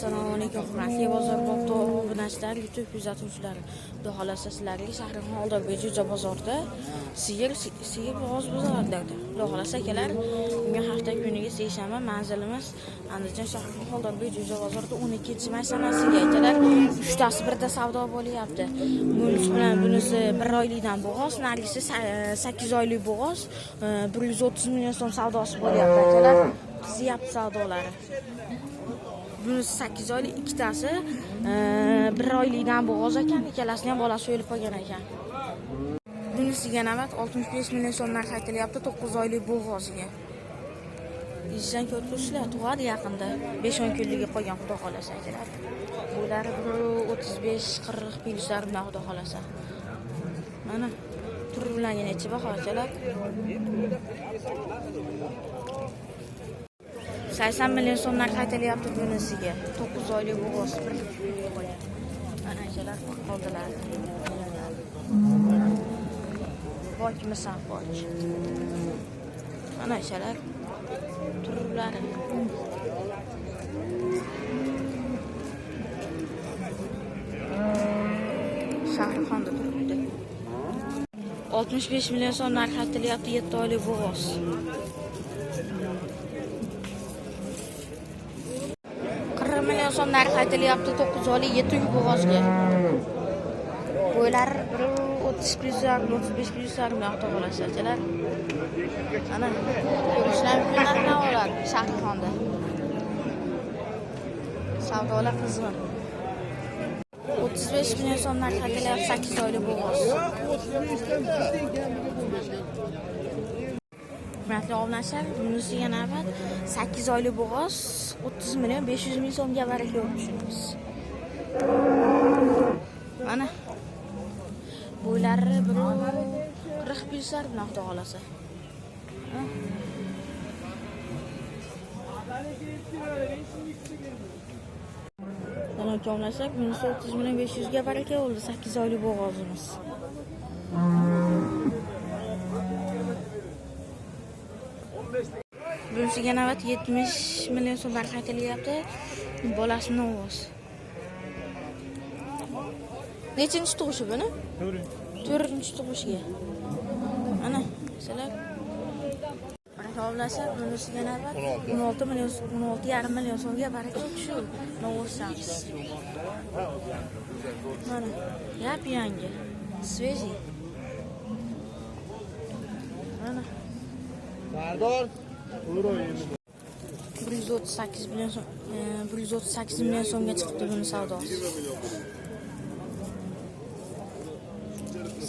Assalomu alaykum hurmatli bozor obunachilar, YouTube kuzatuvchilari. Xudo xolasa sizlarga Shahrimon Oldobek Jo'ja bozorda sigir bo'g'oz bozorlarida. Xudo xolasa akalar, bunga hafta kuniga seshanba manzilimiz Andijon Shahrimon Oldobek Jo'ja bozorida 12-may sanasiga akalar 3tasi birda savdo bo'lyapti. Bunisi 1 oylikdan bo'g'oz, nargisi 8 oylik bo'g'oz 130 million so'm savdosi bo'lyapti akalar. Qizyapti savdolari. Bunisi 8 oylik, ikkitasi 1 oylikdan bo'g'oz ekan, ikkalasini ham bolasi o'lib qolgan ekan. Bunisiga navbat 65 million so'm narx aytilyapti 9 oylik bo'g'oziga. Izdan ko'rishlar tug'adi yaqinda 5-10 kunligiga qolgan xudo xolasa akalar. Bular 35-40 plyuslar bilan xudo xolasa. Mana tur bilan necha baho akalar. 80 million so'm narx aytilyapti bunisiga. 9 oylik bo'g'oz bir qo'ygan. Mana akalar qoldilar. Bokmisan bok. Mana akalar turlari. Shahrixonda turibdi. 65 million so'm narx aytilyapti 7 oylik bo'g'oz. Million so'm narx aytilyapti 9 oylik 7 uy bo'g'ozga. Bo'ylar 30 plyuslar, 35 plyuslar bilan to'g'rilashadilar. Ana ko'rishlar kunlardan oladi Shahrixonda. Savdolar qizg'in. 35 million so'm narx aytilyapti 8 oylik bo'g'oz. Hurmatli obunachilar, bunisiga navbat 8 oylik bo'g'oz 30 million 500 ming so'mga baraka o'tishimiz. Mana bo'ylari 40 plyuslar bilan xudo xolasa. Mana ko'mlasak, bunisi 30 million 500 ga baraka bo'ldi 8 oylik bo'g'ozimiz. Bunisiga navbat 70 million so'm narx aytilyapti. Bolasini o'g'oz. Nechinchi tug'ishi buni? 4-chi tug'ishiga. Mana, sizlar Ravlasa bunisiga navbat 16,5 million so'mga baraka shu Novosamiz. Mana, yangi. Свежий. Mana. Pardon. 138 million so'm, 138 million so'mga chiqdi buni savdosi.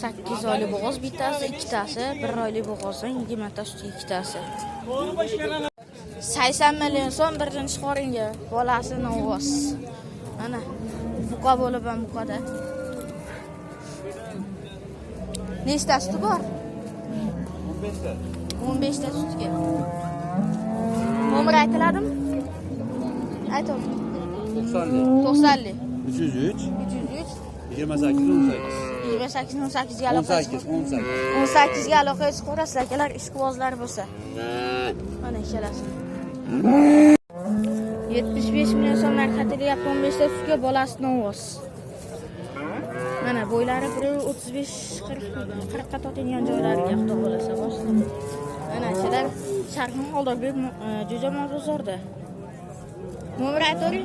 8 oylik bo'g'oz bittasi, ikkitasi, 1 oylik bo'g'ozdan 20 ta suti ikkitasi. 80 million so'm birinchi qoringa, bolasi Novos. Mana buqa bo'lib ham buqada. Nechta suti bor? 15 ta. 15 ta sutga. Nomer aytiladimi? Ayting. 90. 303 303 28 18 ga aloqa 18 ga aloqa qilib ko'rasizlar akalar, ishqibozlar bo'lsa. Mana ikkalasi. 75 million so'm narx aytilyapti 15 ta sutga, bolasi Novos. Mana bo'ylari 35-40 ga totadigan joylariga xudo xolasa boshqa. Mana akalar Shahrimon Oldobek Jo'ja bozorda. Nomer ayting.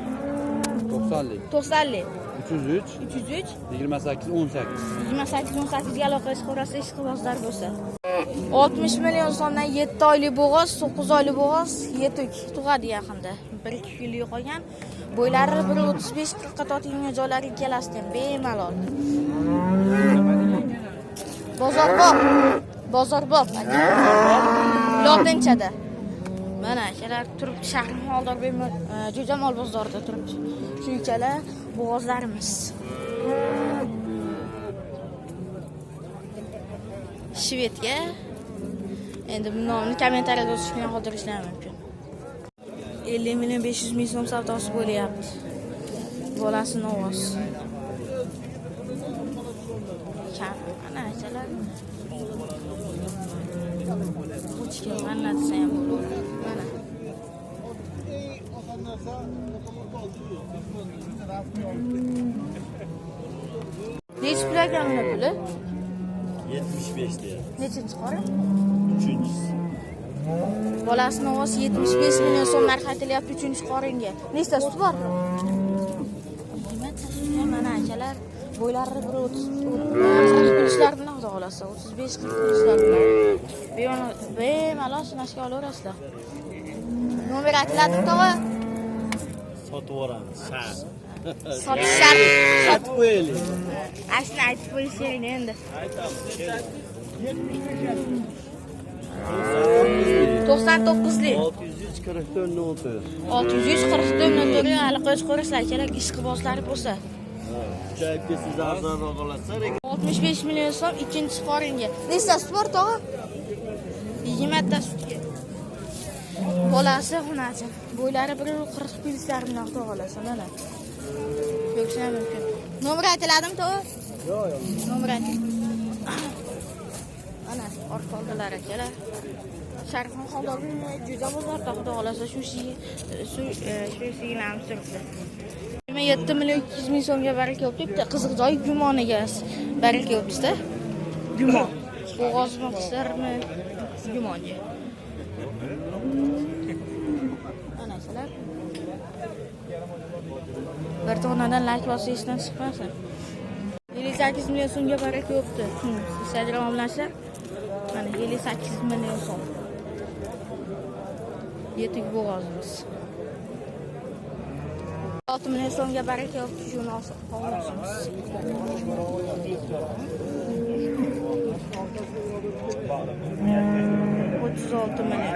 90 303 28 18 ga aloqa qilib ko'rasizlar, ishqibozlar bo'lsa. 60 million so'mdan 7 oylik bo'g'oz, 9 oylik bo'g'oz, yetuk tug'adi yaqinda. 1-2 kunlik qolgan. Bo'ylari 135-40 ga totadigan joylari ikkalasidan bemalol. Bozorbop aka. Lotinchada. Mana akalar turibdi Shahrimon Oldobek Jo'ja bozorida turibdi. Shu ikkala bo'g'ozlarimiz. Shvedga. Endi bu nomni kommentariyada yozishga qoldirishlar mumkin. 50 million 500 ming so'm savdosi bo'lyapti. Bolasi Novos. Mana akalar. Uch kun qanday desam bo'ladi. Mana. Nechi pul ekan uni puli? 75 deyapti. Nechinchi qori? 3-inchisi. Bolasini ovozi 75 million so'm narx aytilyapti 3-chi qoringa. Nechta suti bor? Mana akalar bo'ylari bir 40 pulishlar bilan xudo xolasa 35-40 pulishlar bilan. Bemalol sinashga olaverasizlar. Nomer aytiladi tog'a. Sotib yuboramiz. Shart. Sotish shart. Sotib qo'yaylik. Ashuni aytib qo'yishing endi. 99lik. 644.4. hali qo'yish qo'rishlar kerak ishqibozlari bo'lsa. Kuchayib ketsangiz arzonroq olasiz. 65 million so'm ikkinchi qoringa. Nechta sut bor tog'a? 20 ta sutga. Bolasi xunachi. Bo'ylari 140 pulishlar bilan xudo xolasa mana. Ko'rishlar mumkin. Nomer aytiladimi tog'a? Yo'q. Nomer ayting. Ana orqa oldilar akalar. Sharifxon Xoldorov juda bozorda xudo xolasa shu sigirlarni suribdi. 27 million 200 ming so'mga baraka yo'q debdi. Qiziq joy gumoniga baraka yo'qda. Gumon. Bo'g'ozmi, qisarmi? Gumonga. Ana shular. Bir tonadan lak bosishdan chiqmasin. 58 million so'mga baraka yo'qdi. Instagram bilanlar mana 58 million so'm. Yetuk bo'g'ozimiz. 6 million so'mga baraka yo'qdi shuni olib qolamiz. 36 million.